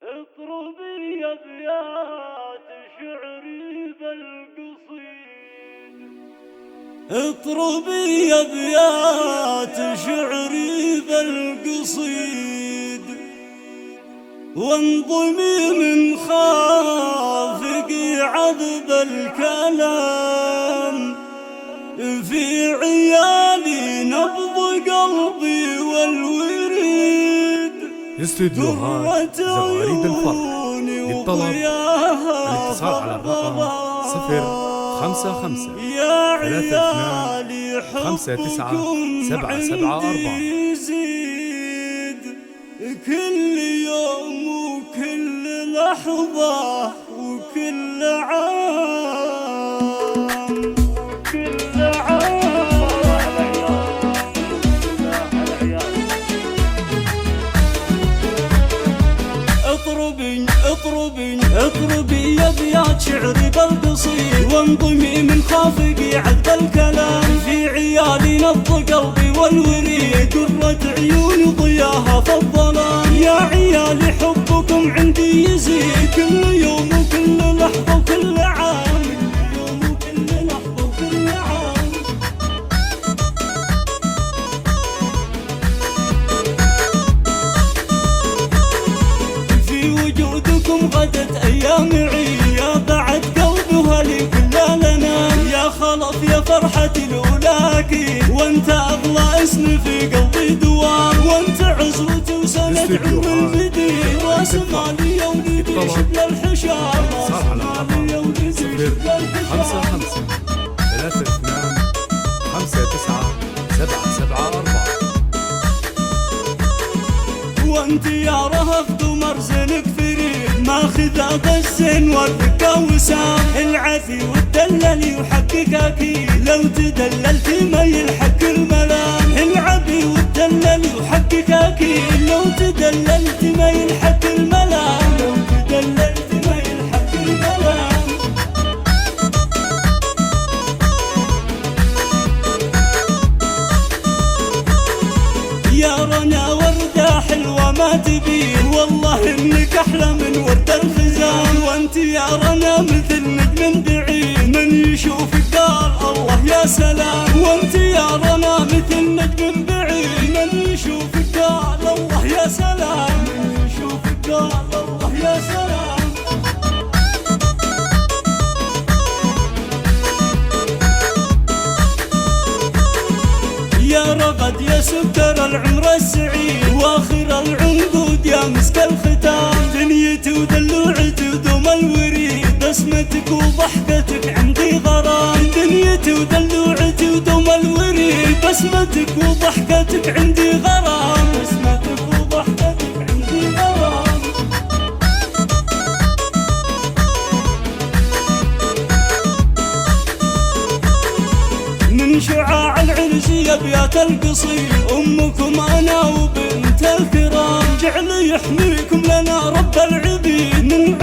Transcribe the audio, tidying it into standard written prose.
اطربي ابيات شعري بالقصيد، اطربي ابيات شعري بالقصيد، وانظمي من خافقي عذب الكلام، في عيالي نبض قلبي والوريد، استديوهات زواريد الفرح. للطلب الاتصال على الرقم 055 32 59 774. يزيد كل يوم وكل لحظة وكل عام، كل عام. اطربي ابيات شعري بالقصيد، وانظمي من خافقي عذب الكلام، في عيالي نبض قلبي والوريد، قرة عيوني ضياها في الظلام، يا عيالي حبكم عندي يزيد كل يوم وكل لحظة وكل عام، كل يوم وكل لحظة وكل عام. غدت ايام عيد، يا بعد قلبها لي كل لنا، يا خلف يا فرحتي لولاكي، وانت اغلى اسم في قلبي دوام، وانت عزوتي وسند عمري الجديد، راس مالي يا ولدي شبل الحشام، راس مالي يا ولدي شبل الحشام. 55 32 59 774. وانت يا رهف ومرزنك فريد، ماخذ الزين والذكا وسام، العافي والدلل يحقق اكيد، لو تدللت ما يلحق الملام، العافي والدلل يحقق اكيد، لو تدللت ما يلحق الملام، لو تدللت ما يلحق الملام. يا رنا وردة حلوة ما تبين، والله انك احلى من ورد الخزان، وانت يا رنا مثل نجم بعيد، من يشوفك قال الله يا سلام، وانت يا رنا مثل نجم بعيد، من يشوفك قال الله يا سلام، من يشوفك قال الله يا سلام. يا رغد يا سكر العمر السعيد، واخر العنقود يا مسك الختام، دنيتي ودلوعتي ودوم الوريد، بسمتك وضحكتك عندي غرام، دنيتي ودلوعتي ودوم الوريد، بسمتك وضحكتك عندي غرام، بسمتك وضحكتك عندي غرام. من شعاع العرس يا ابيات القصيد، امكم انا وبنت الكرام، جعل يحميكم لنا رب العبيد، من